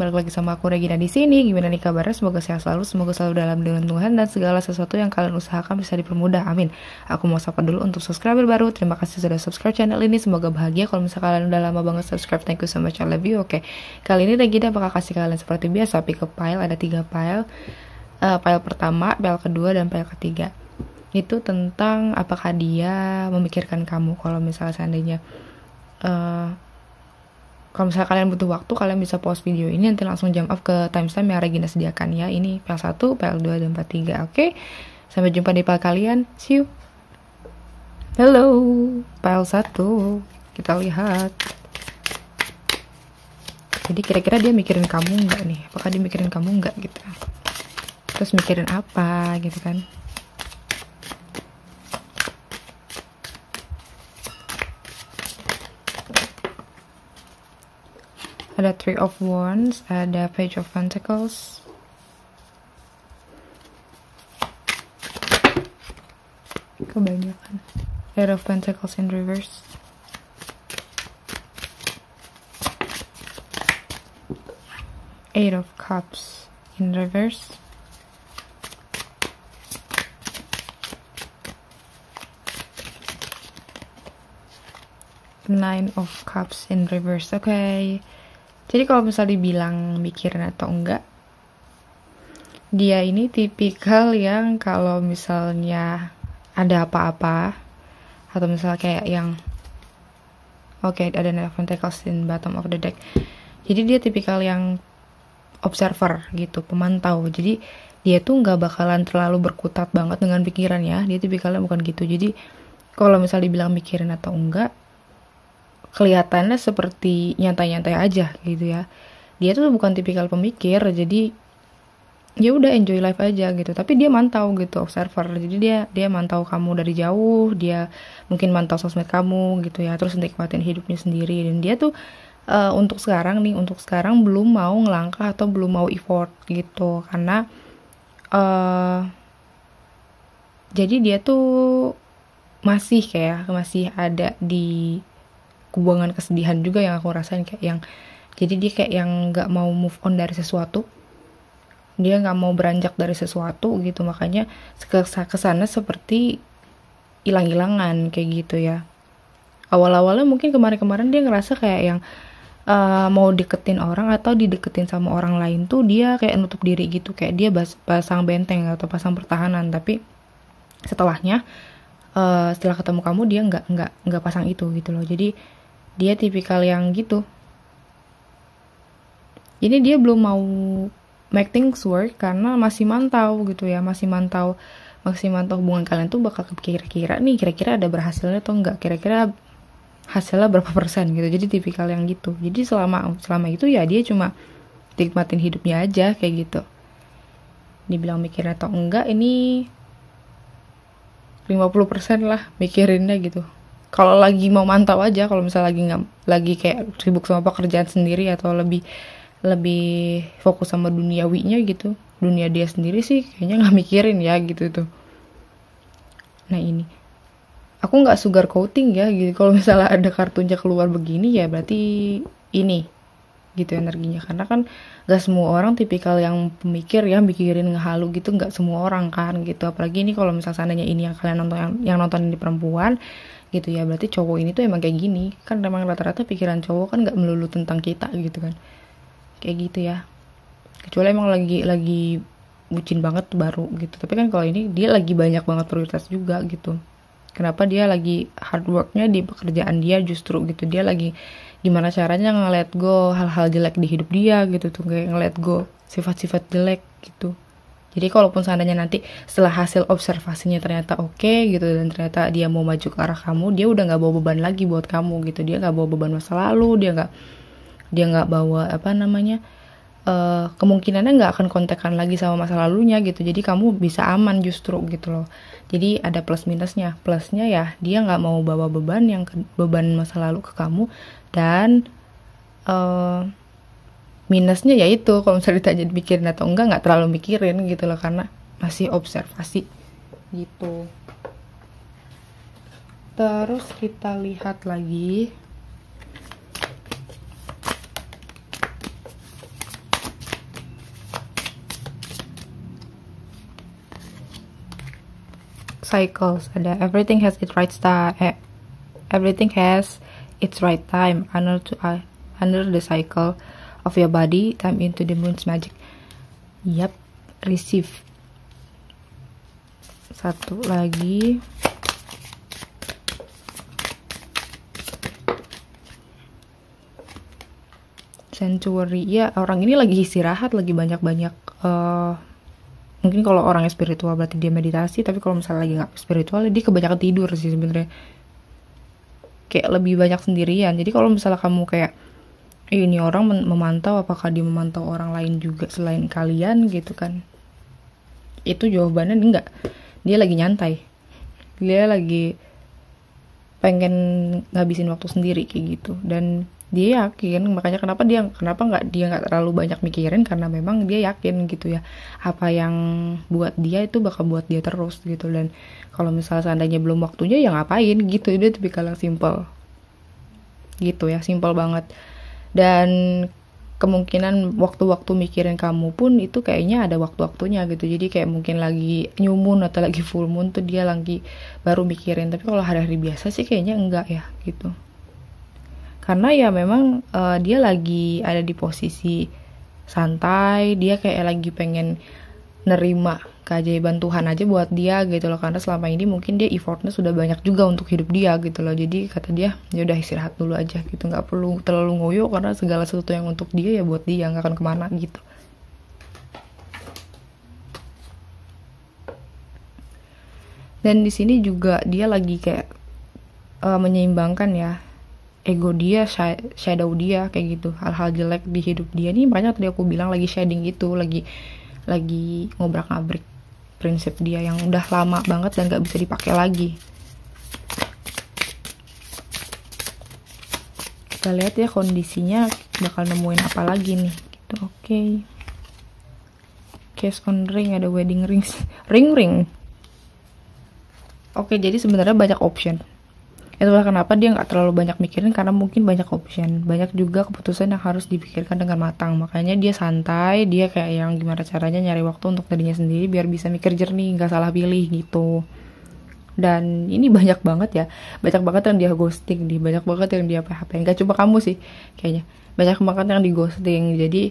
balik lagi sama aku Regina di sini. Gimana nih kabarnya? Semoga sehat selalu, semoga selalu dalam lindungan Tuhan dan segala sesuatu yang kalian usahakan bisa dipermudah. Amin. Aku mau sapa dulu untuk subscriber baru. Terima kasih sudah subscribe channel ini. Semoga bahagia. Kalau misalnya kalian udah lama banget subscribe, thank you so much, I love you. Oke. Kali ini Regina bakal kasih kalian seperti biasa pick up file. Ada 3 file. File pertama, file kedua, dan file ketiga. Itu tentang apakah dia memikirkan kamu. Kalau misalnya seandainya kalau misalnya kalian butuh waktu, kalian bisa pause video ini nanti langsung jump up ke timestamp yang Regina sediakan ya. Ini file 1, file 2, dan file 3. Oke. Sampai jumpa di file kalian. See you. Hello. File 1. Kita lihat. Jadi kira-kira dia mikirin kamu nggak nih? Apakah dia mikirin kamu nggak gitu? Terus mikirin apa gitu kan? Ada Three of Wands, ada Page of Pentacles, kebanyakan. Eight of Pentacles in reverse, Eight of Cups in reverse, Nine of Cups in reverse. Oke. Jadi kalau misalnya dibilang mikirin atau enggak, dia ini tipikal yang kalau misalnya ada apa-apa, atau misalnya kayak yang ada Nine of Pentacles in bottom of the deck. Jadi dia tipikal yang observer gitu, pemantau. Jadi dia tuh nggak bakalan terlalu berkutat banget dengan pikirannya. Dia tipikalnya bukan gitu. Jadi kalau misalnya dibilang mikirin atau enggak, kelihatannya seperti nyantai-nyantai aja gitu ya. Dia tuh bukan tipikal pemikir, jadi ya udah enjoy life aja gitu. Tapi dia mantau gitu, observer. Jadi dia mantau kamu dari jauh, dia mungkin mantau sosmed kamu gitu ya, terus nikmatin hidupnya sendiri. Dan dia tuh untuk sekarang belum mau ngelangkah atau belum mau effort gitu, karena jadi dia tuh masih ada di hubungan kesedihan juga yang aku rasain, kayak yang jadi dia kayak yang nggak mau move on dari sesuatu, dia nggak mau beranjak dari sesuatu gitu, makanya kesana seperti hilang-hilangan kayak gitu ya. Awal-awalnya mungkin kemarin-kemarin dia ngerasa kayak yang mau deketin orang atau dideketin sama orang lain tuh dia kayak nutup diri gitu, kayak dia pasang benteng atau pasang pertahanan. Tapi setelah ketemu kamu dia nggak pasang itu gitu loh. Jadi dia tipikal yang gitu. Ini dia belum mau make things work karena masih mantau gitu ya, masih mantau hubungan kalian tuh bakal kira-kira ada berhasilnya atau enggak, kira-kira hasilnya berapa persen gitu. Jadi tipikal yang gitu. Jadi selama itu ya dia cuma nikmatin hidupnya aja kayak gitu. Dibilang mikir atau enggak, ini 50% lah mikirinnya gitu. Kalau lagi mau mantau aja, kalau misalnya lagi kayak sibuk sama pekerjaan sendiri atau lebih fokus sama duniawinya gitu, dunia dia sendiri sih kayaknya nggak mikirin ya gitu tuh. Nah ini aku nggak sugar coating ya gitu, kalau misalnya ada kartunya keluar begini ya berarti ini gitu energinya, karena kan gak semua orang tipikal yang pemikir ya, mikirin ngehalu gitu, gak semua orang kan gitu. Apalagi ini kalau misalnya seandainya ini yang kalian nonton, yang nonton ini perempuan gitu ya, berarti cowok ini tuh emang kayak gini kan. Emang rata-rata pikiran cowok kan gak melulu tentang kita gitu kan, kayak gitu ya, kecuali emang lagi bucin banget baru gitu. Tapi kan kalau ini dia lagi banyak banget prioritas juga gitu. Kenapa dia lagi hard worknya di pekerjaan dia justru gitu, dia lagi gimana caranya nge-let go hal-hal jelek di hidup dia gitu tuh, kayak nge-let go sifat-sifat jelek gitu. Jadi kalaupun seandainya nanti setelah hasil observasinya ternyata oke gitu, dan ternyata dia mau maju ke arah kamu, dia udah nggak bawa beban lagi buat kamu gitu. Dia nggak bawa beban masa lalu, dia nggak bawa kemungkinannya nggak akan kontekan lagi sama masa lalunya gitu. Jadi kamu bisa aman justru gitu loh. Jadi ada plus minusnya. Plusnya ya dia nggak mau bawa beban beban masa lalu ke kamu, dan minusnya yaitu kalau misalnya ditanya mikirin atau nggak terlalu mikirin gitu loh, karena masih observasi gitu. Terus kita lihat lagi cycles, ada everything has its right time under the cycle of your body, time into the moon's magic. Yap, receive. Satu lagi. Sanctuary. Ya, orang ini lagi istirahat, lagi banyak-banyak mungkin kalau orangnya spiritual berarti dia meditasi, tapi kalau misalnya lagi nggak spiritual dia kebanyakan tidur sih sebenarnya, kayak lebih banyak sendirian. Jadi kalau misalnya kamu kayak ini orang memantau, apakah dia memantau orang lain juga selain kalian gitu kan, itu jawabannya enggak. Dia lagi nyantai, dia lagi pengen ngabisin waktu sendiri kayak gitu. Dan dia yakin, makanya kenapa nggak terlalu banyak mikirin, karena memang dia yakin gitu ya, apa yang buat dia itu bakal buat dia terus gitu. Dan kalau misalnya seandainya belum waktunya ya ngapain gitu. Dia tipikal yang simple gitu ya, simple banget. Dan kemungkinan waktu-waktu mikirin kamu pun itu kayaknya ada waktu-waktunya gitu. Jadi kayak mungkin lagi new moon atau lagi full moon tuh dia lagi baru mikirin. Tapi kalau hari-hari biasa sih kayaknya enggak ya gitu. Karena ya memang dia lagi ada di posisi santai, dia kayak lagi pengen nerima keajaiban Tuhan aja buat dia gitu loh. Karena selama ini mungkin dia effortnya sudah banyak juga untuk hidup dia gitu loh. Jadi kata dia, ya udah istirahat dulu aja gitu, nggak perlu terlalu ngoyo, karena segala sesuatu yang untuk dia ya buat dia, nggak akan kemana gitu. Dan di sini juga dia lagi kayak menyeimbangkan ya ego dia, shadow dia kayak gitu, hal-hal jelek di hidup dia nih. Makanya tadi aku bilang lagi shading gitu, lagi ngobrak-ngabrik prinsip dia yang udah lama banget dan gak bisa dipakai lagi. Kita lihat ya kondisinya bakal nemuin apa lagi nih gitu. Oke. Case on ring, ada wedding rings. ring. Oke, jadi sebenarnya banyak option. Itulah kenapa dia nggak terlalu banyak mikirin, karena mungkin banyak option, banyak juga keputusan yang harus dipikirkan dengan matang. Makanya dia santai, dia kayak yang gimana caranya nyari waktu untuk dirinya sendiri biar bisa mikir jernih, nggak salah pilih gitu. Dan ini banyak banget yang dia ghosting, banyak banget yang dia PHP. Nggak cuma kamu sih kayaknya, banyak banget yang di ghosting. Jadi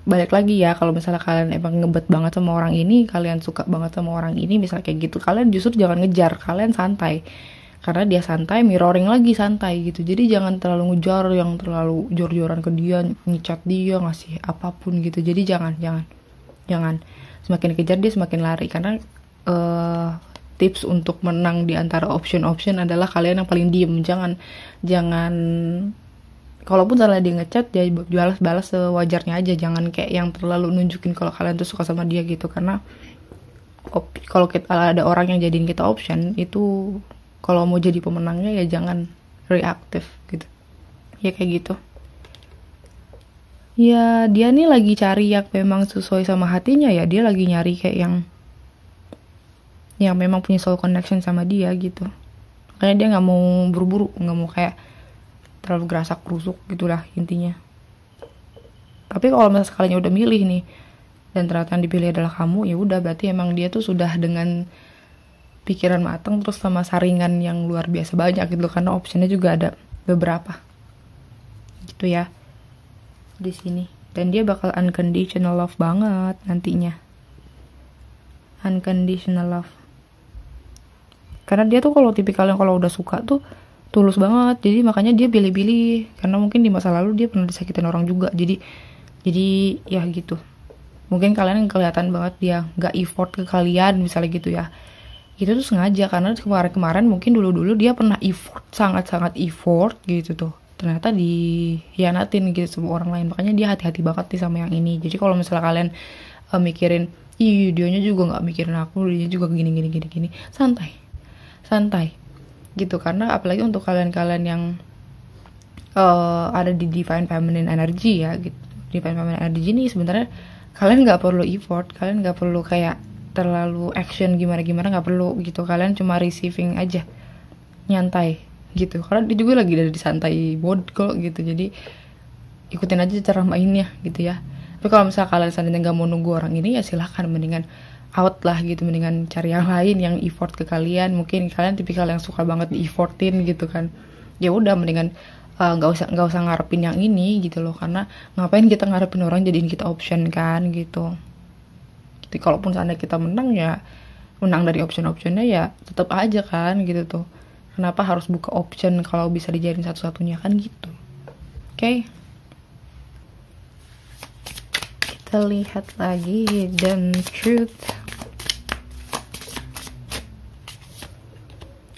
balik lagi ya, kalau misalnya kalian emang ngebet banget sama orang ini, kalian suka banget sama orang ini misalnya kayak gitu, kalian justru jangan ngejar, kalian santai. Karena dia santai, mirroring lagi santai gitu. Jadi jangan terlalu ngejar, yang terlalu jor-joran ke dia, ngechat dia, ngasih apapun gitu. Jadi jangan. Semakin kejar dia semakin lari. Karena tips untuk menang di antara option adalah kalian yang paling diem. Jangan kalaupun salah dia ngechat, ya balas sewajarnya aja. Jangan kayak yang terlalu nunjukin kalau kalian tuh suka sama dia gitu. Karena kalau ada orang yang jadiin kita option, itu kalau mau jadi pemenangnya ya jangan reaktif gitu. Ya kayak gitu. Ya dia nih lagi cari yang memang sesuai sama hatinya ya. Dia lagi nyari kayak yang memang punya soul connection sama dia gitu. Makanya dia gak mau buru-buru, gak mau kayak terlalu gerasak kerusuk gitulah intinya. Tapi kalau misalnya sekalinya udah milih nih, dan ternyata yang dipilih adalah kamu, ya udah berarti emang dia tuh sudah dengan pikiran matang, terus sama saringan yang luar biasa banyak gitu, karena optionnya juga ada beberapa gitu ya di sini. Dan dia bakal unconditional love banget nantinya, unconditional love. Karena dia tuh kalau tipikalnya kalau udah suka tuh tulus banget. Jadi makanya dia pilih-pilih, karena mungkin di masa lalu dia pernah disakitin orang juga. Jadi ya gitu. Mungkin kalian kelihatan banget dia gak effort ke kalian misalnya gitu ya. Itu tuh sengaja, karena kemarin mungkin dulu dia pernah effort, sangat-sangat effort gitu tuh. Ternyata dihianatin gitu sama orang lain. Makanya dia hati-hati banget nih sama yang ini. Jadi kalau misalnya kalian mikirin, dianya juga gak mikirin aku, dia juga gini. Santai. Gitu, karena apalagi untuk kalian-kalian yang ada di Divine Feminine Energy ya gitu. Divine Feminine Energy ini sebenarnya kalian gak perlu effort, kalian gak perlu kayak terlalu action gimana nggak perlu gitu. Kalian cuma receiving aja, nyantai gitu, karena dia juga lagi di santai mode kok gitu. Jadi ikutin aja cara mainnya gitu ya. Tapi kalau misalnya kalian seandainya nggak mau nunggu orang ini, ya silahkan, mendingan out lah gitu, mendingan cari yang lain yang effort ke kalian. Mungkin kalian tipikal yang suka banget di effortin gitu kan, ya udah mendingan nggak usah ngarepin yang ini gitu loh, karena ngapain kita ngarepin orang jadiin kita option kan gitu. Jadi kalaupun seandainya kita menang ya menang dari option-optionnya ya tetap aja kan gitu tuh, kenapa harus buka option kalau bisa dijadiin satu-satunya kan gitu. Oke. Kita lihat lagi hidden truth.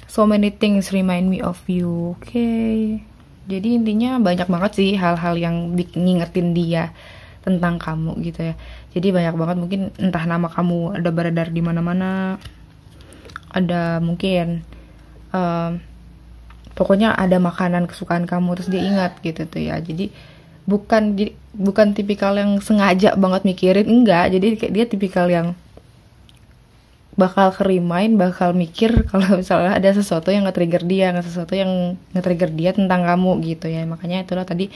So many things remind me of you. Oke. Jadi intinya banyak banget sih hal-hal yang ngingetin dia tentang kamu gitu ya. Jadi banyak banget, mungkin entah nama kamu ada beredar di mana-mana, ada mungkin pokoknya ada makanan kesukaan kamu terus dia ingat gitu tuh ya. Jadi bukan tipikal yang sengaja banget mikirin, enggak. Jadi kayak dia tipikal yang bakal kerimain, bakal mikir kalau misalnya ada sesuatu yang nge-trigger dia tentang kamu gitu ya. Makanya itulah tadi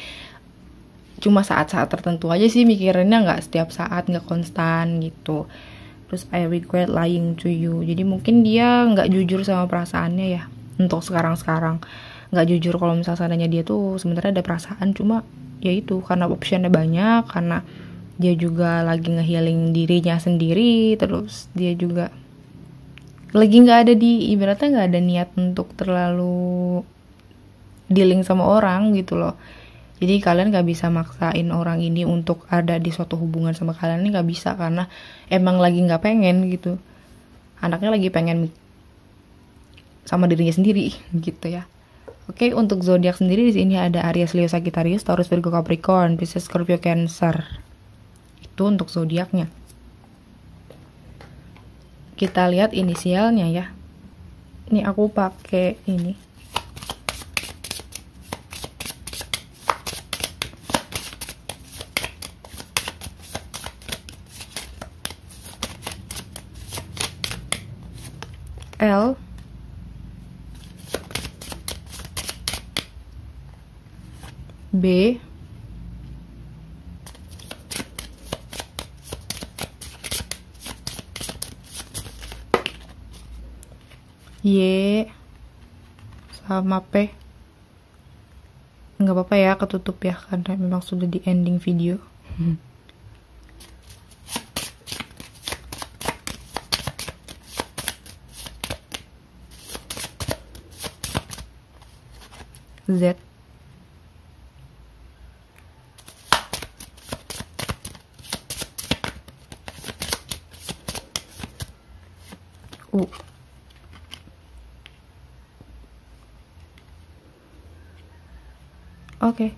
cuma saat-saat tertentu aja sih mikirinnya, nggak setiap saat, nggak konstan gitu. Terus I regret lying to you. Jadi mungkin dia nggak jujur sama perasaannya ya untuk sekarang-sekarang. Nggak jujur kalau misalnya seandainya dia tuh sebenarnya ada perasaan, cuma ya itu karena optionnya banyak, karena dia juga lagi nge-healing dirinya sendiri, terus dia juga lagi nggak ada ibaratnya nggak ada niat untuk terlalu dealing sama orang gitu loh. Jadi kalian nggak bisa maksain orang ini untuk ada di suatu hubungan sama kalian, ini nggak bisa, karena emang lagi nggak pengen gitu. Anaknya lagi pengen sama dirinya sendiri gitu ya. Oke, untuk zodiak sendiri di sini ada Aries, Leo, Sagittarius, Taurus, Virgo, Capricorn, Pisces, Scorpio, Cancer. Itu untuk zodiaknya. Kita lihat inisialnya ya. Ini aku pakai ini. L, B, Y, sama P. Nggak apa-apa ya ketutup ya, karena memang sudah di ending video. Z, U, oke.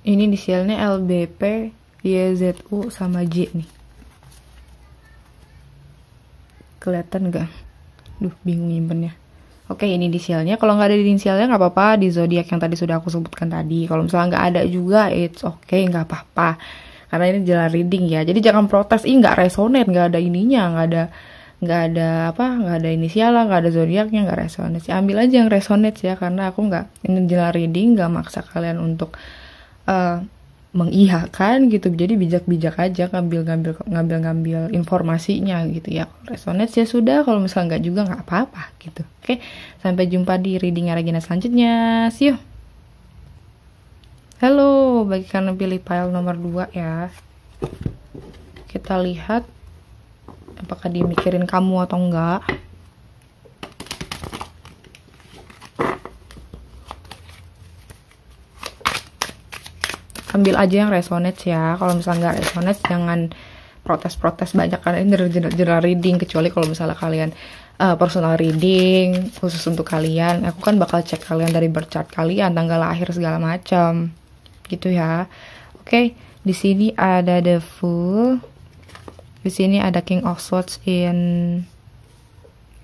Ini inisialnya LBP, YZU sama J nih. Kelihatan nggak? Duh, bingung nyimpennya. Oke, ini inisialnya. Kalau nggak ada di inisialnya nggak apa-apa, di zodiak yang tadi sudah aku sebutkan tadi. Kalau misalnya nggak ada juga, it's okay, nggak apa-apa. Karena ini jalan reading ya. Jadi jangan protes, nggak resonate, nggak ada ininya, nggak ada inisialnya, nggak ada zodiaknya, nggak resonate. Ya, ambil aja yang resonate ya, karena aku ini jalan reading, nggak maksa kalian untuk mengiyakan gitu. Jadi bijak-bijak aja ngambil informasinya gitu ya. Resonate ya sudah, kalau misalnya nggak juga nggak apa-apa gitu. Oke, sampai jumpa di reading Regina selanjutnya. See you. Halo, bagi kalian pilih pile nomor 2 ya. Kita lihat apakah dia mikirin kamu atau enggak. Ambil aja yang resonate ya. Kalau misalnya nggak resonate jangan protes-protes banyak, karena ini general reading. Kecuali kalau misalnya kalian personal reading khusus untuk kalian, aku kan bakal cek kalian dari birth chart kalian, tanggal lahir segala macam gitu ya. Oke, di sini ada the Fool, di sini ada King of Swords in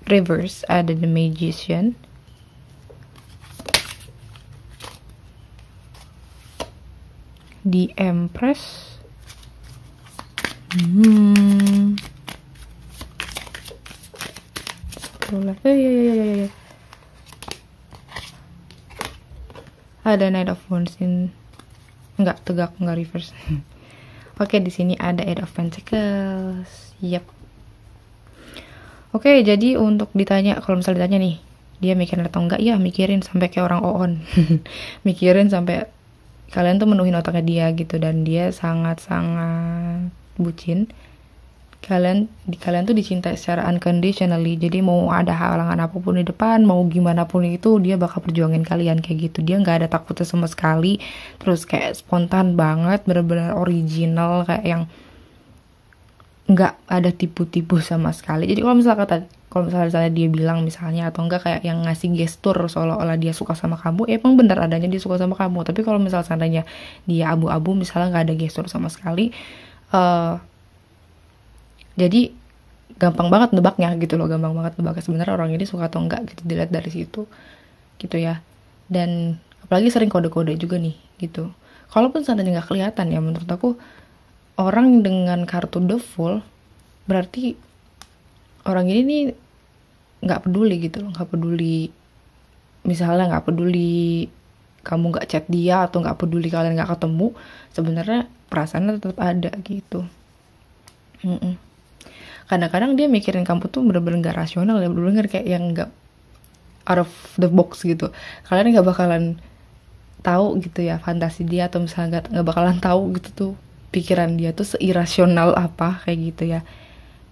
reverse, ada the Magician, the Empress, ada Knight of Wands in tegak, enggak reverse. Oke, di sini ada Eight of Pentacles. Yep. Oke, jadi untuk ditanya, kalau misalnya ditanya nih, dia mikirin atau enggak, ya mikirin sampai kayak orang on. Mikirin sampai kalian tuh menuhin otaknya dia gitu, dan dia sangat-sangat bucin. Kalian tuh dicintai secara unconditionally, jadi mau ada halangan apapun di depan, mau gimana pun itu, dia bakal perjuangin kalian kayak gitu. Dia nggak ada takutnya sama sekali, terus kayak spontan banget, bener-bener original, kayak yang nggak ada tipu-tipu sama sekali. Jadi kalau misalnya dia bilang misalnya, atau enggak kayak yang ngasih gestur seolah-olah dia suka sama kamu, emang bener adanya dia suka sama kamu. Tapi kalau misalnya seandainya dia abu-abu, misalnya nggak ada gestur sama sekali, jadi gampang banget nebaknya gitu loh, gampang banget nebaknya sebenarnya orang ini suka atau enggak gitu, dilihat dari situ gitu ya. Dan apalagi sering kode-kode juga nih gitu. Kalaupun seandainya nggak kelihatan ya, menurut aku orang dengan kartu the Fool berarti orang ini nih nggak peduli gitu loh, nggak peduli, misalnya nggak peduli kamu nggak chat dia, atau nggak peduli kalian nggak ketemu, sebenarnya perasaannya tetap ada gitu. Kadang-kadang dia mikirin kamu tuh bener-bener gak rasional ya, bener-bener kayak yang gak out of the box gitu. Kalian gak bakalan tahu gitu ya fantasi dia, atau misalnya gak bakalan tahu gitu tuh pikiran dia tuh seirasional apa kayak gitu ya.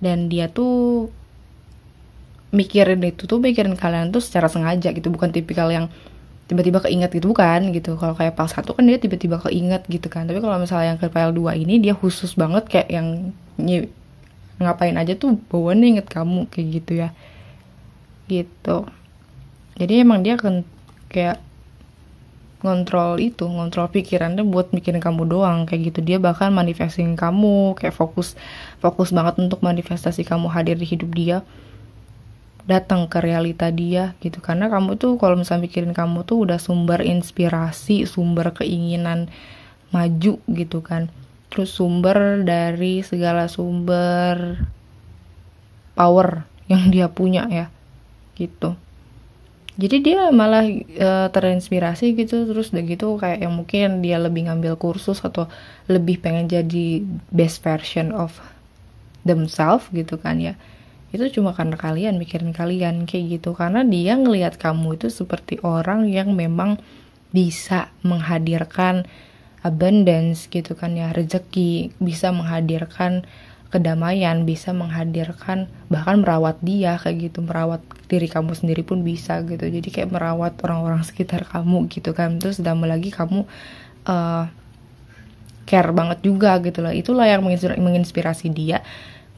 Dan dia tuh mikirin kalian tuh secara sengaja gitu, bukan tipikal yang tiba-tiba keinget gitu, bukan gitu. Kalau kayak file 1 kan dia tiba-tiba keinget gitu kan, tapi kalau misalnya yang ke file 2 ini dia khusus banget, kayak yang ngapain aja tuh bawaannya inget kamu kayak gitu ya gitu. Jadi emang dia kan kayak ngontrol pikirannya buat mikirin kamu doang kayak gitu. Dia bahkan manifesting kamu, kayak fokus banget untuk manifestasi kamu hadir di hidup dia, datang ke realita dia gitu. Karena kamu tuh kalau misalnya mikirin kamu tuh udah sumber inspirasi, sumber keinginan maju gitu kan, terus sumber dari segala sumber power yang dia punya ya gitu. Jadi dia malah terinspirasi gitu, terus udah gitu kayak yang mungkin dia lebih ngambil kursus atau lebih pengen jadi best version of themselves gitu kan ya. Itu cuma karena kalian mikirin kalian kayak gitu, karena dia ngelihat kamu itu seperti orang yang memang bisa menghadirkan abundance gitu kan ya, rezeki, bisa menghadirkan kedamaian, bisa menghadirkan bahkan merawat dia kayak gitu, merawat diri kamu sendiri pun bisa gitu. Jadi kayak merawat orang-orang sekitar kamu gitu kan. Terus ditambah lagi kamu care banget juga gitu loh. Itulah yang menginspirasi dia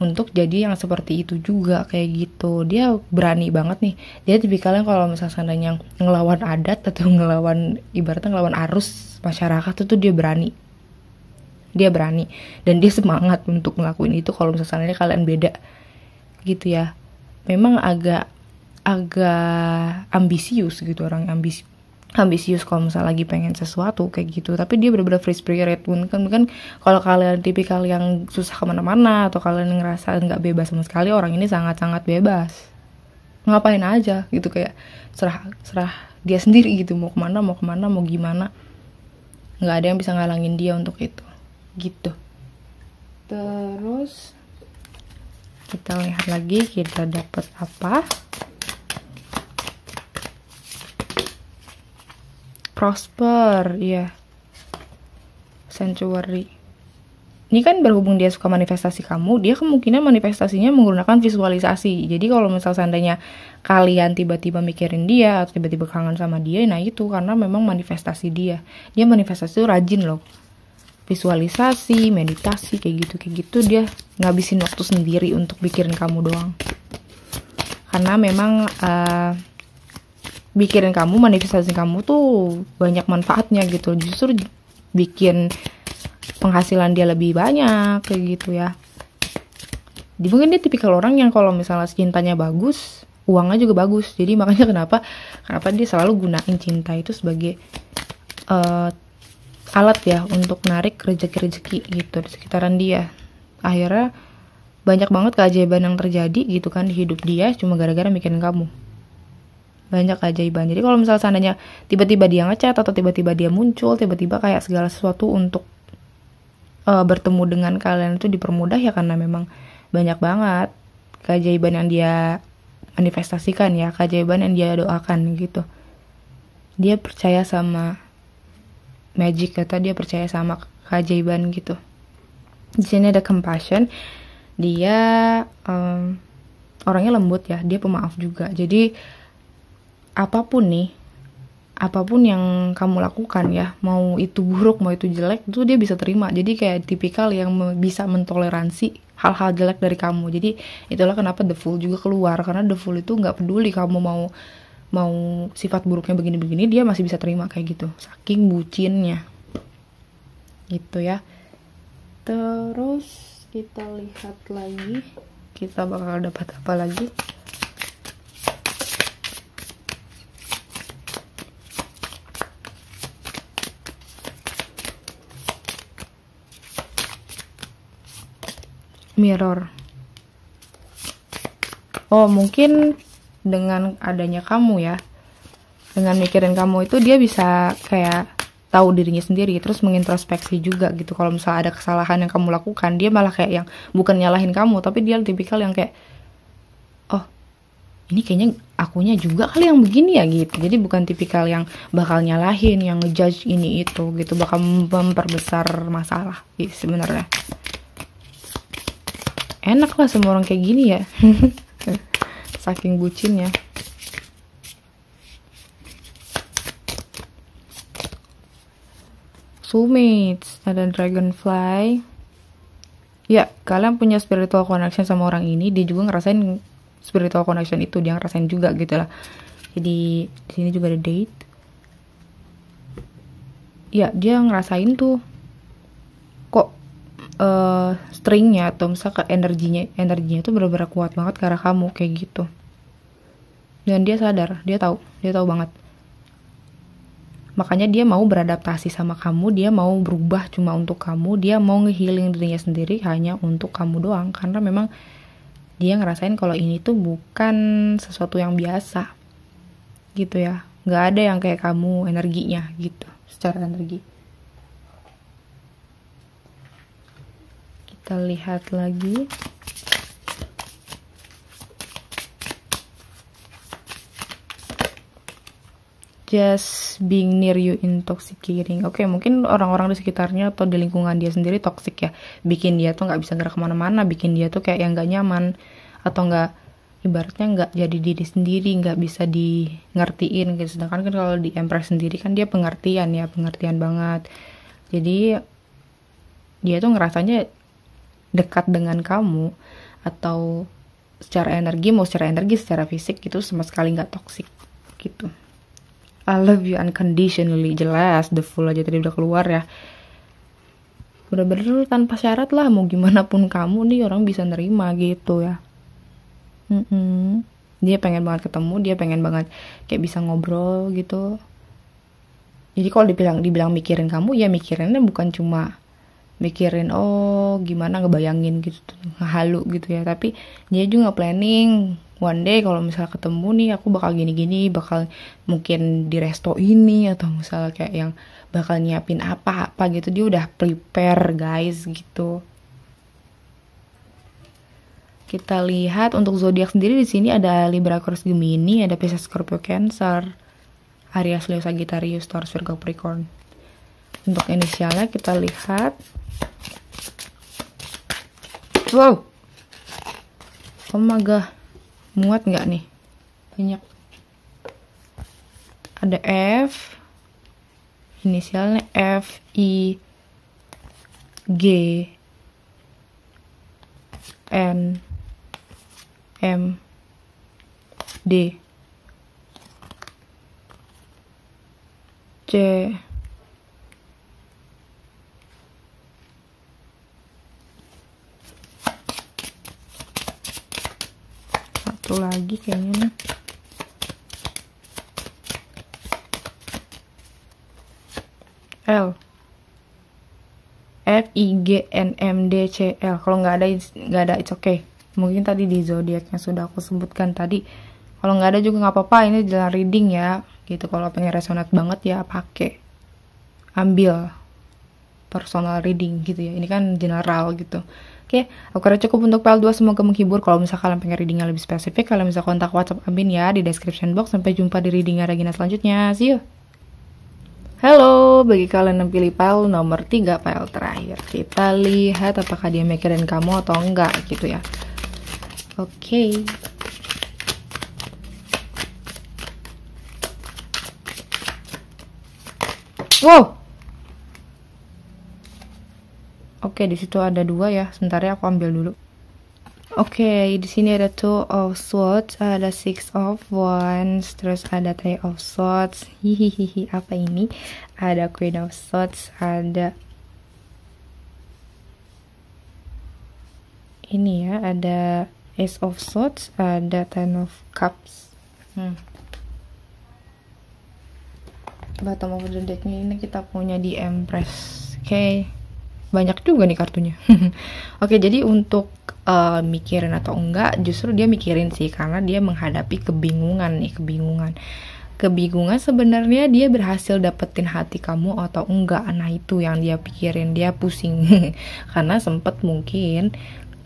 untuk jadi yang seperti itu juga kayak gitu. Dia berani banget nih. Dia tipikalnya kalau misalnya seandainya ngelawan adat atau ibaratnya ngelawan arus masyarakat itu dia berani dan dia semangat untuk ngelakuin itu kalau misalnya kalian beda gitu ya. Memang agak ambisius gitu, orang ambisius kalau misalnya lagi pengen sesuatu kayak gitu, tapi dia bener-bener free spirit. Kan kalau kalian tipikal yang susah kemana-mana atau kalian ngerasa nggak bebas sama sekali, orang ini sangat-sangat bebas, ngapain aja gitu, kayak serah dia sendiri gitu, mau kemana mau gimana, nggak ada yang bisa ngalangin dia untuk itu gitu. Terus kita lihat lagi kita dapat apa. Prosper, ya, sanctuary. Ini kan berhubung dia suka manifestasi kamu, dia kemungkinan manifestasinya menggunakan visualisasi. Jadi kalau misal seandainya kalian tiba-tiba mikirin dia atau tiba-tiba kangen sama dia, nah itu karena memang manifestasi dia. Dia manifestasi itu rajin loh. Visualisasi, meditasi kayak gitu dia ngabisin waktu sendiri untuk mikirin kamu doang. Karena memang mikirin kamu, manifestasi kamu tuh banyak manfaatnya gitu. Justru bikin penghasilan dia lebih banyak kayak gitu ya. Mungkin dia tipikal orang yang kalau misalnya cintanya bagus, uangnya juga bagus. Jadi makanya kenapa dia selalu gunain cinta itu sebagai alat ya untuk narik rezeki gitu di sekitaran dia. Akhirnya banyak banget keajaiban yang terjadi gitu kan di hidup dia cuma gara-gara mikirin kamu. Banyak keajaiban. Jadi kalau misalnya seandainya tiba-tiba dia ngechat atau tiba-tiba dia muncul, tiba-tiba kayak segala sesuatu untuk bertemu dengan kalian itu dipermudah ya, karena memang banyak banget keajaiban yang dia manifestasikan ya, keajaiban yang dia doakan gitu. Dia percaya sama magic atau dia percaya sama keajaiban gitu. Di sini ada compassion. Dia orangnya lembut ya, dia pemaaf juga. Jadi apapun yang kamu lakukan ya, mau itu buruk mau itu jelek, itu dia bisa terima. Jadi kayak tipikal yang bisa mentoleransi hal-hal jelek dari kamu. Jadi itulah kenapa The Fool juga keluar, karena The Fool itu nggak peduli kamu mau sifat buruknya begini-begini, dia masih bisa terima kayak gitu, saking bucinnya gitu ya. Terus kita lihat lagi, kita bakal dapat apa lagi. Mirror. Oh, mungkin dengan adanya kamu ya, dengan mikirin kamu itu dia bisa kayak tahu dirinya sendiri, terus mengintrospeksi juga gitu. Kalau misalnya ada kesalahan yang kamu lakukan, dia malah kayak yang bukan nyalahin kamu, tapi dia tipikal yang kayak, oh ini kayaknya akunya juga kali yang begini ya gitu. Jadi bukan tipikal yang bakal nyalahin, yang ngejudge ini itu gitu, bakal memperbesar masalah gitu sebenarnya. Enak lah semua orang kayak gini ya. Saking bucinnya. Soulmates, ada dragonfly. Ya, kalian punya spiritual connection sama orang ini, dia juga ngerasain spiritual connection itu, dia ngerasain juga gitu lah. Jadi di sini juga ada date. Ya, dia ngerasain tuh kok stringnya atau misalnya energinya itu benar-benar kuat banget ke arah kamu kayak gitu. Dan dia sadar, dia tahu banget. Makanya dia mau beradaptasi sama kamu, dia mau berubah cuma untuk kamu, dia mau nge-healing dirinya sendiri hanya untuk kamu doang. Karena memang dia ngerasain kalau ini tuh bukan sesuatu yang biasa gitu ya. Gak ada yang kayak kamu energinya gitu, secara energi. Kita lihat lagi. Just being near you intoxicating. Oke, mungkin orang-orang di sekitarnya atau di lingkungan dia sendiri toxic ya, bikin dia tuh nggak bisa gerak kemana-mana, bikin dia tuh kayak yang nggak nyaman atau nggak, ibaratnya nggak jadi diri sendiri, nggak bisa di ngertiin gitu. Sedangkan kan kalau di Empress sendiri kan dia pengertian banget. Jadi dia tuh ngerasanya dekat dengan kamu, atau secara energi, secara fisik gitu, sama sekali nggak toxic gitu. I love you unconditionally, jelas The Fool aja tadi udah keluar ya. Bener-bener tanpa syarat lah, mau gimana pun kamu nih orang bisa nerima gitu ya. Dia pengen banget ketemu, dia pengen banget kayak bisa ngobrol gitu. Jadi kalau dibilang mikirin kamu, ya mikirinnya bukan cuma mikirin oh gimana ngebayangin gitu, ngehalu gitu ya, tapi dia juga planning one day kalau misalnya ketemu nih aku bakal gini-gini, bakal mungkin di resto ini, atau misalnya kayak yang bakal nyiapin apa-apa gitu, dia udah prepare guys gitu. Kita lihat untuk zodiak sendiri di sini ada Libra, Aquarius, Gemini, ada Pisces, Scorpio, Cancer, Aries, Leo, Sagittarius, Taurus, Virgo, Capricorn. Untuk inisialnya kita lihat. Wow, oh my god, muat nggak nih? Banyak. Ada F, inisialnya F, I, G, N, M, D, C, satu lagi kayaknya nih. L, F, I, G, N, M, D, C, L. Kalau nggak ada it's okay. Mungkin tadi di zodiak yang sudah aku sebutkan tadi. Kalau nggak ada juga nggak apa-apa, ini jalan reading ya gitu. Kalau pengen resonate banget ya pakai, ambil personal reading gitu ya. Ini kan general gitu. Oke, aku kira cukup untuk PL2, semoga menghibur. Kalau misalkan kalian pengen readingnya lebih spesifik, kalian bisa kontak WhatsApp Amin ya di description box. Sampai jumpa di readingnya Regina selanjutnya. See you. Halo, bagi kalian yang pilih PL nomor 3, PL terakhir. Kita lihat apakah dia mikirin kamu atau enggak gitu ya. Oke. Wow. Oke, di situ ada 2 ya. Sebentar ya, aku ambil dulu. Oke, di sini ada 2 of Swords, ada 6 of Wands, terus ada 3 of Swords. Hihihi, apa ini? Ada Queen of Swords, ada ini ya, ada Ace of Swords, ada Ten of Cups. Bottom of the deck-nya ini kita punya di Empress. Oke. Banyak juga nih kartunya. Oke, jadi untuk mikirin atau enggak, justru dia mikirin sih, karena dia menghadapi kebingungan nih, kebingungan sebenarnya dia berhasil dapetin hati kamu atau enggak. Nah, itu yang dia pikirin, dia pusing. Karena sempet mungkin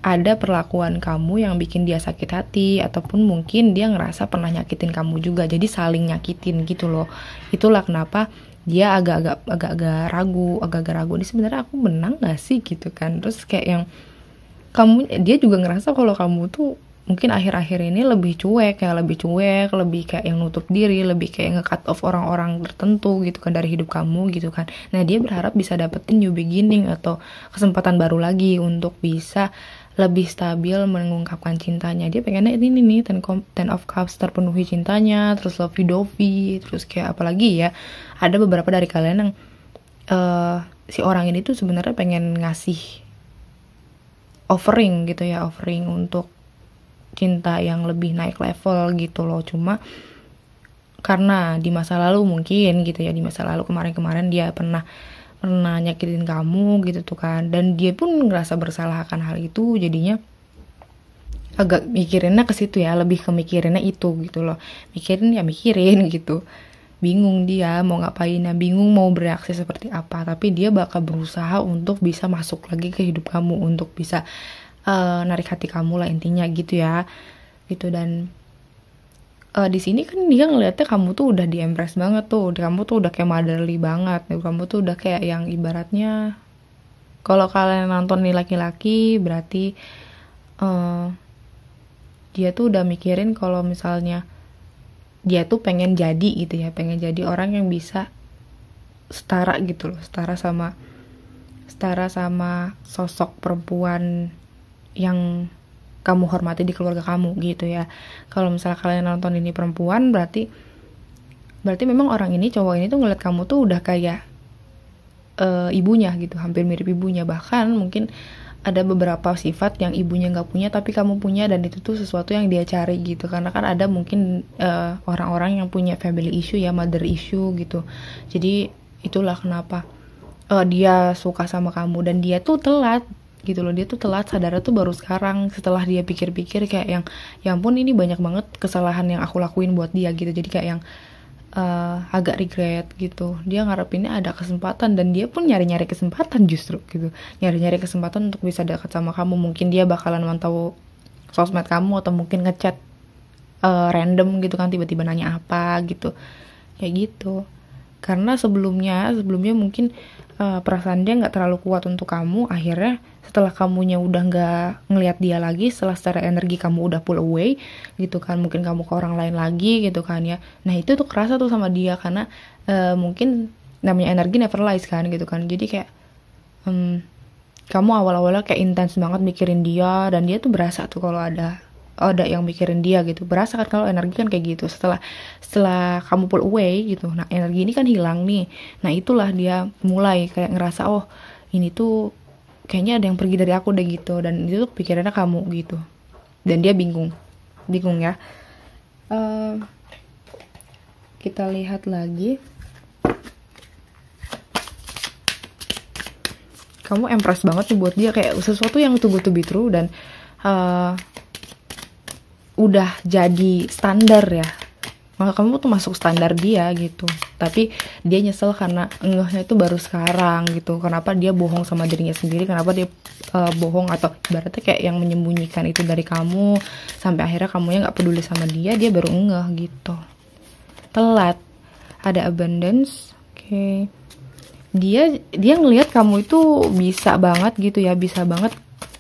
ada perlakuan kamu yang bikin dia sakit hati, ataupun mungkin dia ngerasa pernah nyakitin kamu juga, jadi saling nyakitin gitu loh. Itulah kenapa dia agak-agak ragu ini sebenarnya aku menang gak sih gitu kan. Terus kayak yang dia juga ngerasa kalau kamu tuh mungkin akhir-akhir ini lebih cuek, lebih kayak yang nutup diri, lebih kayak nge-cut off orang-orang tertentu gitu kan dari hidup kamu gitu kan. Nah, dia berharap bisa dapetin new beginning atau kesempatan baru lagi untuk bisa lebih stabil mengungkapkan cintanya. Dia pengennya ini nih, Ten of Cups, terpenuhi cintanya, terus lovey-dovey, terus kayak apalagi ya, ada beberapa dari kalian yang si orang ini tuh sebenarnya pengen ngasih offering gitu ya, offering untuk cinta yang lebih naik level gitu loh. Cuma karena di masa lalu mungkin gitu ya, di masa lalu kemarin-kemarin dia pernah nyakitin kamu gitu tuh kan, dan dia pun ngerasa bersalah akan hal itu, jadinya agak mikirinnya ke situ ya, lebih ke mikirinnya itu gitu loh. Mikirin gitu, bingung dia mau ngapain, bingung mau bereaksi seperti apa, tapi dia bakal berusaha untuk bisa masuk lagi ke hidup kamu, untuk bisa narik hati kamu lah intinya gitu ya gitu. Dan di sini kan dia ngeliatnya kamu tuh udah di Empress banget tuh, kamu tuh udah kayak motherly banget, kamu tuh udah kayak yang ibaratnya kalau kalian nonton nih laki-laki berarti dia tuh udah mikirin kalau misalnya dia tuh pengen jadi gitu ya, pengen jadi orang yang bisa setara gitu loh, setara sama sosok perempuan yang kamu hormati di keluarga kamu gitu ya. Kalau misalnya kalian nonton ini perempuan, berarti memang orang ini, cowok ini tuh ngeliat kamu tuh udah kayak ibunya gitu, hampir mirip ibunya. Bahkan mungkin ada beberapa sifat yang ibunya nggak punya tapi kamu punya, dan itu tuh sesuatu yang dia cari gitu. Karena kan ada mungkin orang-orang yang punya family issue ya, mother issue gitu. Jadi itulah kenapa dia suka sama kamu, dan dia tuh telat gitu loh, dia tuh telat sadarnya tuh baru sekarang, setelah dia pikir-pikir kayak yang ya ampun ini banyak banget kesalahan yang aku lakuin buat dia gitu. Jadi kayak yang agak regret gitu. Dia ngarepinnya ada kesempatan, dan dia pun nyari-nyari kesempatan justru gitu, nyari-nyari kesempatan untuk bisa dekat sama kamu. Mungkin dia bakalan mantau sosmed kamu, atau mungkin ngechat random gitu kan, tiba-tiba nanya apa gitu kayak gitu. Karena sebelumnya mungkin perasaan dia nggak terlalu kuat untuk kamu. Akhirnya setelah kamunya udah nggak ngelihat dia lagi, setelah secara energi kamu udah pull away gitu kan, mungkin kamu ke orang lain lagi gitu kan ya. Nah itu tuh kerasa tuh sama dia, karena mungkin namanya energi never lies kan gitu kan. Jadi kayak kamu awal-awalnya kayak intens banget mikirin dia, dan dia tuh berasa tuh kalau ada yang mikirin dia gitu. Berasa kan kalau energi kan kayak gitu. Setelah kamu pull away gitu, nah energi ini kan hilang nih. Nah itulah dia mulai kayak ngerasa, oh ini tuh kayaknya ada yang pergi dari aku deh gitu. Dan itu tuh pikirannya kamu gitu. Dan dia bingung ya. Kita lihat lagi. Kamu Empress banget nih buat dia, kayak sesuatu yang too good to be true, dan udah jadi standar ya. kamu tuh masuk standar dia gitu. Tapi dia nyesel karena ngehnya itu baru sekarang gitu. Kenapa dia bohong sama dirinya sendiri, kenapa dia bohong atau ibaratnya kayak yang menyembunyikan itu dari kamu, sampai akhirnya kamunya nggak peduli sama dia baru ngeh gitu. Telat. Ada abundance. Oke. Dia ngelihat kamu itu bisa banget gitu ya, bisa banget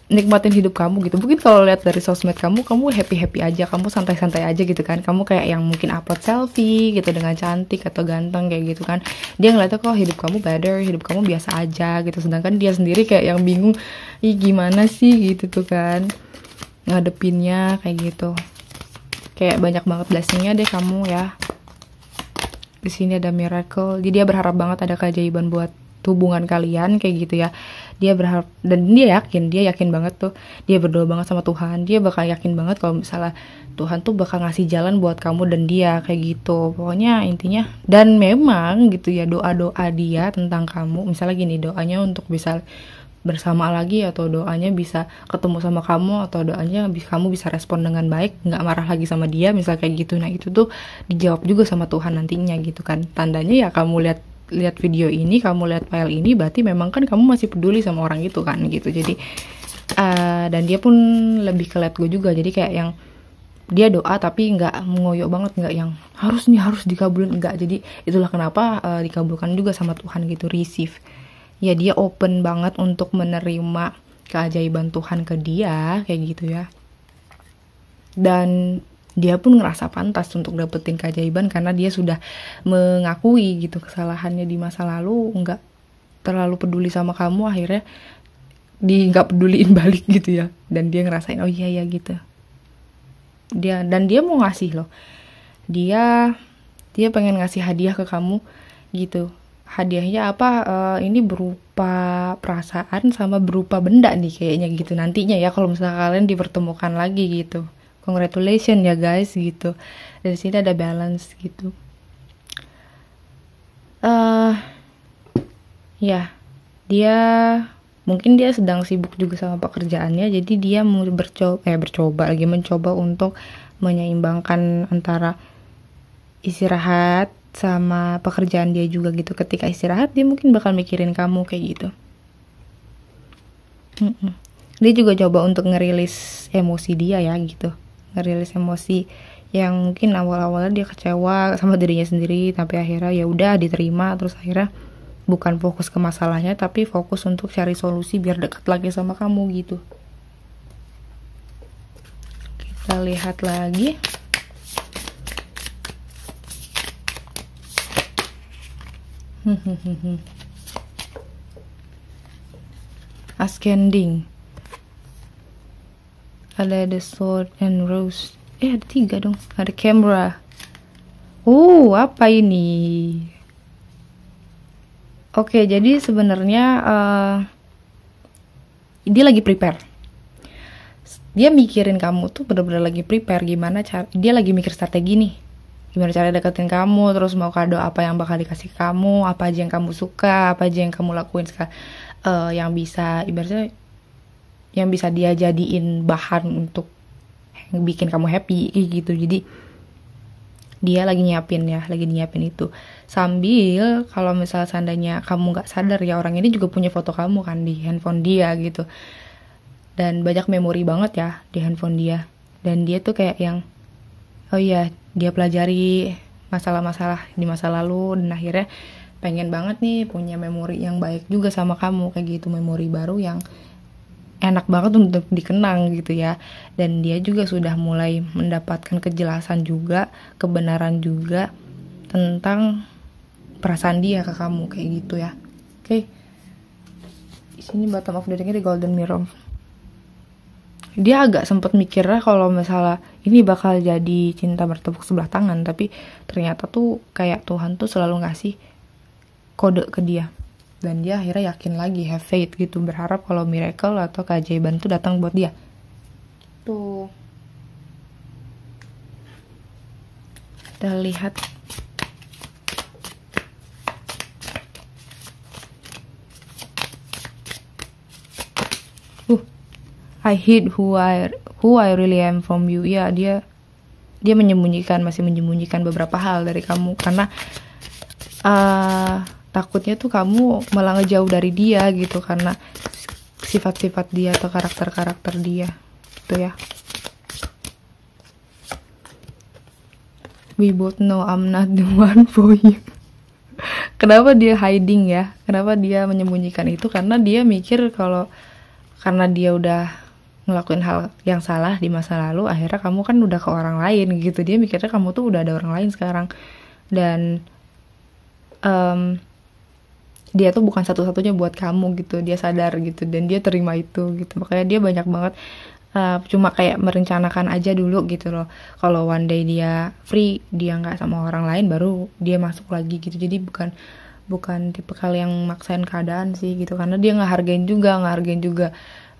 nikmatin hidup kamu gitu. Mungkin kalau lihat dari sosmed kamu happy aja, kamu santai-santai aja gitu kan. Kamu kayak yang mungkin upload selfie gitu dengan cantik atau ganteng kayak gitu kan. Dia ngeliatnya kok hidup kamu better, hidup kamu biasa aja gitu. Sedangkan dia sendiri kayak yang bingung, ih gimana sih gitu tuh kan ngadepinnya kayak gitu. Kayak banyak banget blessingnya deh kamu ya. Di sini ada miracle. Jadi dia berharap banget ada keajaiban buat hubungan kalian kayak gitu ya. Dia berharap dan dia yakin banget tuh, dia berdoa banget sama Tuhan, dia bakal yakin banget kalau misalnya Tuhan tuh bakal ngasih jalan buat kamu dan dia kayak gitu. Pokoknya intinya, dan memang gitu ya, doa-doa dia tentang kamu, misalnya gini, doanya untuk bisa bersama lagi, atau doanya bisa ketemu sama kamu, atau doanya kamu bisa respon dengan baik, nggak marah lagi sama dia, misal kayak gitu. Nah itu tuh dijawab juga sama Tuhan nantinya gitu kan. Tandanya ya kamu lihat video ini, kamu lihat file ini, berarti memang kan kamu masih peduli sama orang itu kan gitu. Jadi dan dia pun lebih ke let go juga. Jadi kayak yang dia doa tapi nggak mengoyo banget, nggak yang harus dikabulin, enggak. Jadi itulah kenapa dikabulkan juga sama Tuhan gitu, receive. Ya dia open banget untuk menerima keajaiban Tuhan ke dia kayak gitu ya. Dan dia pun ngerasa pantas untuk dapetin keajaiban karena dia sudah mengakui gitu kesalahannya di masa lalu, nggak terlalu peduli sama kamu, akhirnya nggak peduliin balik gitu ya. Dan dia ngerasain oh iya ya gitu. Dia mau ngasih loh. Dia pengen ngasih hadiah ke kamu gitu. Hadiahnya apa? Ini berupa perasaan sama berupa benda nih kayaknya gitu nantinya ya, kalau misalnya kalian dipertemukan lagi gitu. Congratulations ya guys gitu. Dari sini ada balance gitu. Ya, dia mungkin dia sedang sibuk juga sama pekerjaannya, jadi dia mau mencoba untuk menyeimbangkan antara istirahat sama pekerjaan dia juga gitu. Ketika istirahat dia mungkin bakal mikirin kamu kayak gitu. Dia juga coba untuk ngerilis emosi dia ya gitu. Ngerilis emosi yang mungkin awal-awalnya dia kecewa sama dirinya sendiri, tapi akhirnya ya udah diterima, terus akhirnya bukan fokus ke masalahnya tapi fokus untuk cari solusi biar dekat lagi sama kamu gitu. Kita lihat lagi. Ascending. Ada the sword and rose. Ada 3 dong. Ada camera. Apa ini? Oke, jadi sebenarnya dia lagi prepare. Dia mikirin kamu tuh bener-bener lagi prepare gimana cara. Dia lagi mikir strategi nih. Gimana cara deketin kamu, terus mau kado apa yang bakal dikasih kamu, apa aja yang kamu suka, apa aja yang kamu lakuin sekarang, yang bisa ibaratnya yang bisa dia jadiin bahan untuk bikin kamu happy gitu. Jadi dia lagi nyiapin itu sambil kalau misalnya seandainya kamu nggak sadar ya, orang ini juga punya foto kamu kan di handphone dia gitu, dan banyak memori banget ya di handphone dia. Dan dia tuh kayak yang oh iya, dia pelajari masalah-masalah di masa lalu dan akhirnya pengen banget nih punya memori yang baik juga sama kamu kayak gitu, memori baru yang enak banget untuk dikenang gitu ya. Dan dia juga sudah mulai mendapatkan kejelasan juga, kebenaran juga tentang perasaan dia ke kamu kayak gitu ya. Oke. Di sini bottom of the deck-nya di golden mirror. Dia agak sempat mikirnya kalau misalnya ini bakal jadi cinta bertepuk sebelah tangan, tapi ternyata tuh kayak Tuhan tuh selalu ngasih kode ke dia. Dan dia akhirnya yakin lagi, have faith gitu, berharap kalau miracle atau keajaiban itu datang buat dia. Tuh. Kita lihat. I hid who I really am from you. Ya, dia dia masih menyembunyikan beberapa hal dari kamu, karena takutnya tuh kamu malah ngejauh dari dia gitu, karena sifat-sifat dia atau karakter-karakter dia gitu ya. We both know I'm not the one for you. Kenapa dia hiding ya? Kenapa dia menyembunyikan itu? Karena dia mikir kalau karena dia udah ngelakuin hal yang salah di masa lalu, akhirnya kamu kan udah ke orang lain gitu. Dia mikirnya kamu tuh udah ada orang lain sekarang. Dan dia tuh bukan satu-satunya buat kamu gitu. Dia sadar gitu dan dia terima itu gitu. Makanya dia banyak banget cuma kayak merencanakan aja dulu gitu loh. Kalau one day dia free, dia nggak sama orang lain, baru dia masuk lagi gitu. Jadi bukan tipe kali yang maksain keadaan sih gitu, karena dia ngehargain juga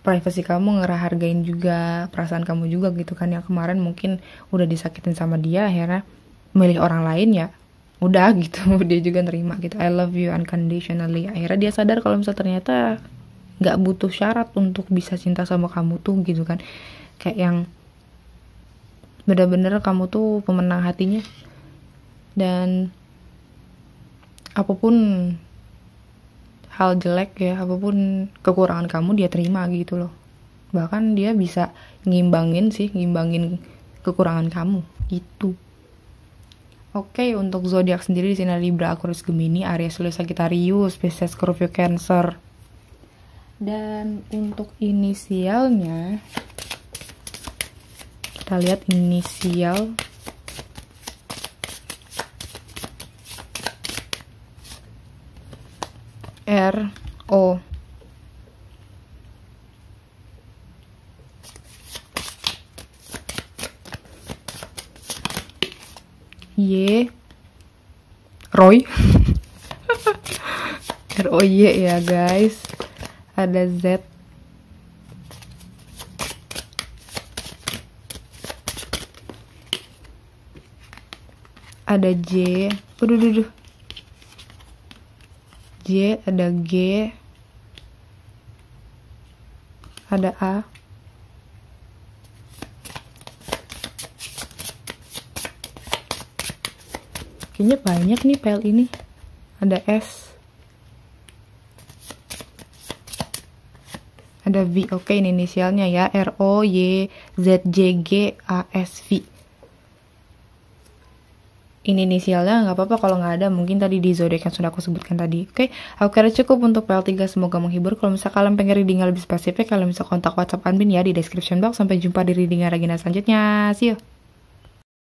privasi kamu, ngehargain juga perasaan kamu juga gitu kan. Yang kemarin mungkin udah disakitin sama dia, akhirnya milih orang lain, ya udah gitu. Dia juga nerima gitu, I love you unconditionally. Akhirnya dia sadar kalau misalnya ternyata nggak butuh syarat untuk bisa cinta sama kamu tuh gitu kan. Kayak yang bener-bener kamu tuh pemenang hatinya, dan apapun hal jelek ya, apapun kekurangan kamu dia terima gitu loh. Bahkan dia bisa ngimbangin kekurangan kamu gitu. Oke, untuk zodiak sendiri di sini Libra, Aquarius, Gemini, Aries, Leo, Sagittarius, Pisces, Scorpio, Cancer. Dan untuk inisialnya, kita lihat inisial R, O. Y, Roy. ROY ya guys. Ada Z, ada J, J, ada G, ada A, kayaknya banyak nih file ini. Ada S, ada V. Oke, ini inisialnya ya, ROYZJGASV. Ini inisialnya, nggak apa-apa kalau nggak ada, mungkin tadi di zodiak yang sudah aku sebutkan tadi. Oke, aku kira cukup untuk PL3, semoga menghibur. Kalau misalnya kalian pengen reading lebih spesifik, kalian bisa kontak WhatsApp admin ya di description box. Sampai jumpa di reading Regina selanjutnya, see you.